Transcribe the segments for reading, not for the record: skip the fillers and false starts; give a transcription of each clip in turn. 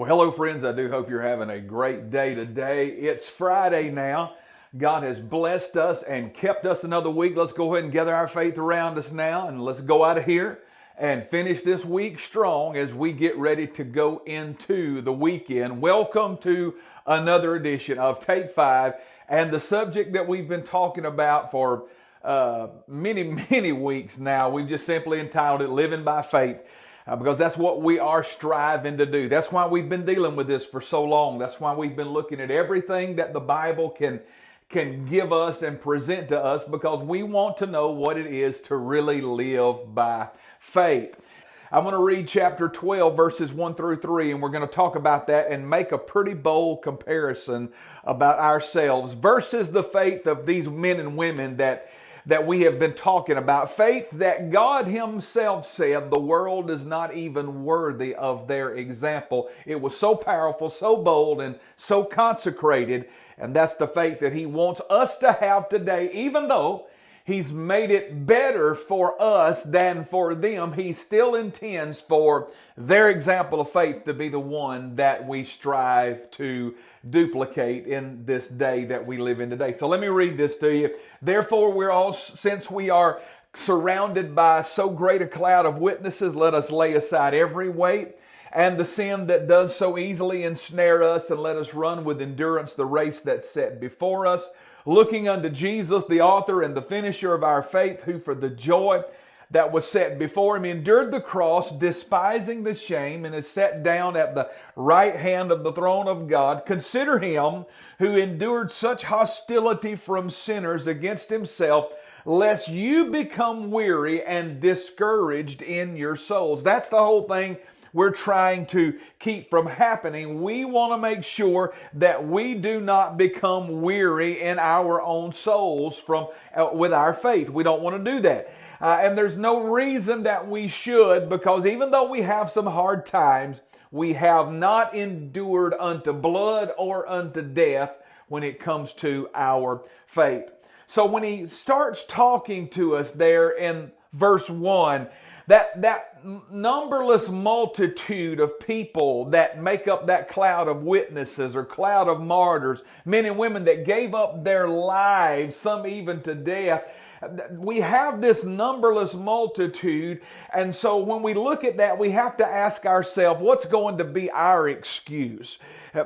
Well, hello, friends. I do hope you're having a great day today. It's Friday now. God has blessed us and kept us another week. Let's go ahead and gather our faith around us now, and let's go out of here and finish this week strong as we get ready to go into the weekend. Welcome to another edition of Take 5, and the subject that we've been talking about for many weeks now, we've just simply entitled it Living by Faith. Because that's what we are striving to do. That's why we've been dealing with this for so long. That's why we've been looking at everything that the Bible can give us and present to us, because we want to know what it is to really live by faith. I'm going to read chapter 12, verses 1 through 3, and we're going to talk about that and make a pretty bold comparison about ourselves versus the faith of these men and women that we have been talking about. Faith that God Himself said the world is not even worthy of their example. It was so powerful, so bold, and so consecrated. And that's the faith that He wants us to have today. Even though He's made it better for us than for them, He still intends for their example of faith to be the one that we strive to duplicate in this day that we live in today. So let me read this to you. Therefore, since we are surrounded by so great a cloud of witnesses, let us lay aside every weight and the sin that does so easily ensnare us, and let us run with endurance the race that's set before us, looking unto Jesus, the author and the finisher of our faith, who for the joy that was set before Him endured the cross, despising the shame, and is set down at the right hand of the throne of God. Consider Him who endured such hostility from sinners against Himself, lest you become weary and discouraged in your souls. That's the whole thing we're trying to keep from happening. We want to make sure that we do not become weary in our own souls with our faith. We don't want to do that. And there's no reason that we should, because even though we have some hard times, we have not endured unto blood or unto death when it comes to our faith. So when he starts talking to us there in verse 1, that numberless multitude of people that make up that cloud of witnesses or cloud of martyrs, men and women that gave up their lives, some even to death, we have this numberless multitude. And so when we look at that, we have to ask ourselves, what's going to be our excuse?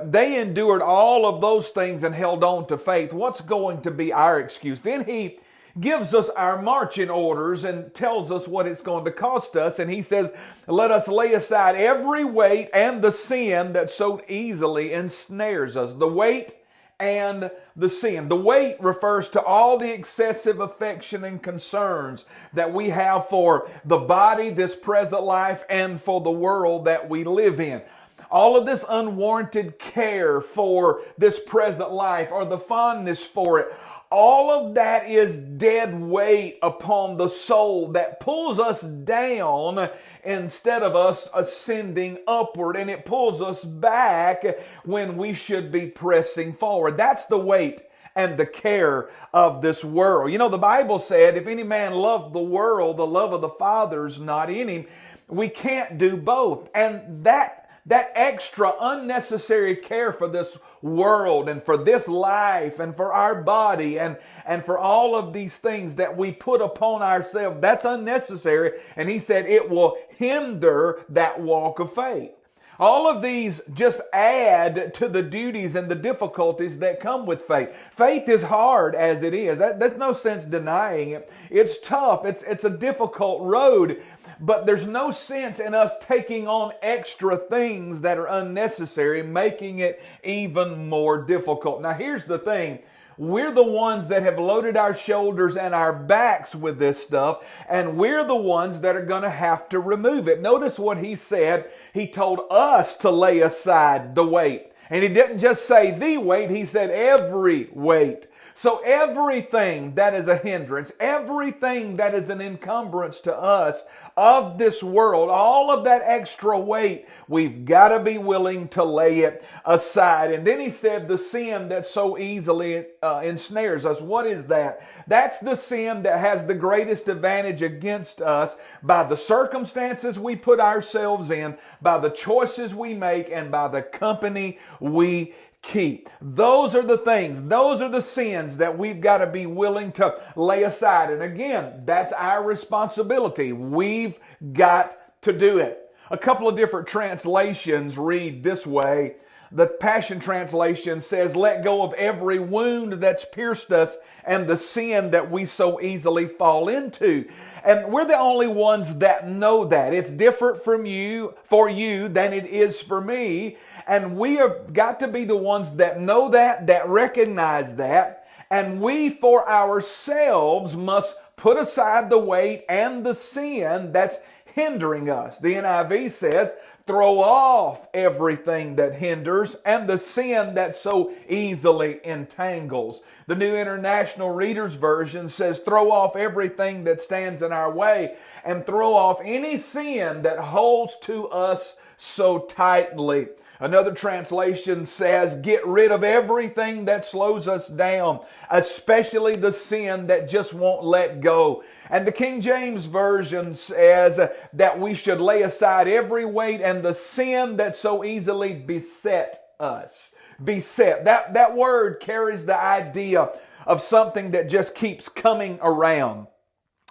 They endured all of those things and held on to faith. What's going to be our excuse? Then he gives us our marching orders and tells us what it's going to cost us. And he says, let us lay aside every weight and the sin that so easily ensnares us. The weight and the sin. The weight refers to all the excessive affection and concerns that we have for the body, this present life, and for the world that we live in. All of this unwarranted care for this present life or the fondness for it, all of that is dead weight upon the soul that pulls us down instead of us ascending upward, and it pulls us back when we should be pressing forward. That's the weight and the care of this world. You know, the Bible said, if any man love the world, the love of the Father's not in him. We can't do both. And that extra unnecessary care for this world and for this life and for our body and for all of these things that we put upon ourselves, that's unnecessary. And he said it will hinder that walk of faith. All of these just add to the duties and the difficulties that come with faith. Faith is hard as it is. There's no sense denying it. It's tough. It's a difficult road. But there's no sense in us taking on extra things that are unnecessary, making it even more difficult. Now, here's the thing. We're the ones that have loaded our shoulders and our backs with this stuff, and we're the ones that are going to have to remove it. Notice what he said. He told us to lay aside the weight. And he didn't just say the weight, he said every weight. So everything that is a hindrance, everything that is an encumbrance to us of this world, all of that extra weight, we've got to be willing to lay it aside. And then he said the sin that so easily ensnares us. What is that? That's the sin that has the greatest advantage against us by the circumstances we put ourselves in, by the choices we make, and by the company we keep. Those are the things, those are the sins that we've got to be willing to lay aside. And again, that's our responsibility. We've got to do it. A couple of different translations read this way. The Passion Translation says, let go of every wound that's pierced us and the sin that we so easily fall into. And we're the only ones that know that. It's different for you than it is for me. And we have got to be the ones that know that recognize that. And we for ourselves must put aside the weight and the sin that's hindering us. The NIV says, throw off everything that hinders and the sin that so easily entangles. The New International Reader's Version says, throw off everything that stands in our way and throw off any sin that holds to us so tightly. Another translation says, get rid of everything that slows us down, especially the sin that just won't let go. And the King James Version says that we should lay aside every weight and the sin that so easily beset us. Beset. That word carries the idea of something that just keeps coming around.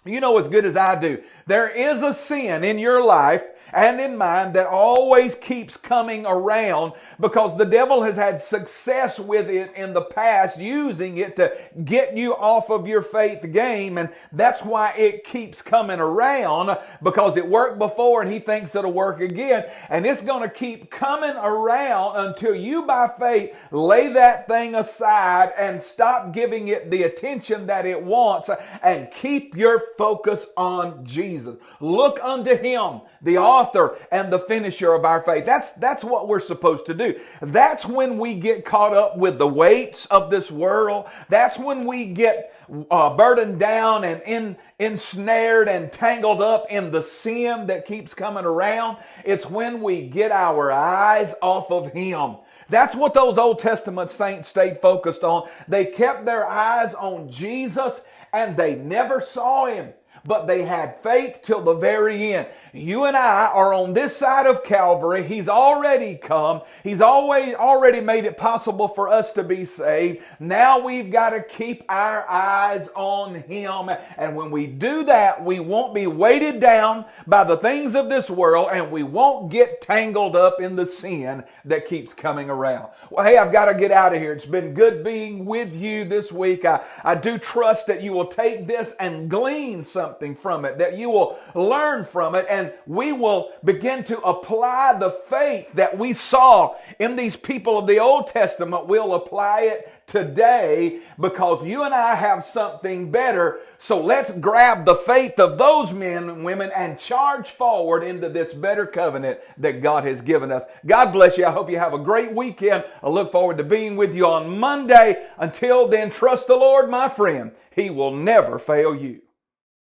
You know as good as I do, there is a sin in your life and in mine that always keeps coming around because the devil has had success with it in the past, using it to get you off of your faith game. And that's why it keeps coming around, because it worked before and he thinks it'll work again. And it's going to keep coming around until you by faith lay that thing aside and stop giving it the attention that it wants and keep your focus on Jesus. Look unto him, the author and the finisher of our faith. That's what we're supposed to do. That's when we get caught up with the weights of this world. That's when we get burdened down and ensnared and tangled up in the sin that keeps coming around. It's when we get our eyes off of him. That's what those Old Testament saints stayed focused on. They kept their eyes on Jesus and they never saw him, but they had faith till the very end. You and I are on this side of Calvary. He's already come. He's already made it possible for us to be saved. Now we've got to keep our eyes on him. And when we do that, we won't be weighted down by the things of this world, and we won't get tangled up in the sin that keeps coming around. Well, hey, I've got to get out of here. It's been good being with you this week. I do trust that you will take this and glean something from it, that you will learn from it, and we will begin to apply the faith that we saw in these people of the Old Testament. We'll apply it today because you and I have something better. So let's grab the faith of those men and women and charge forward into this better covenant that God has given us. God bless you. I hope you have a great weekend. I look forward to being with you on Monday. Until then, trust the Lord, my friend. He will never fail you.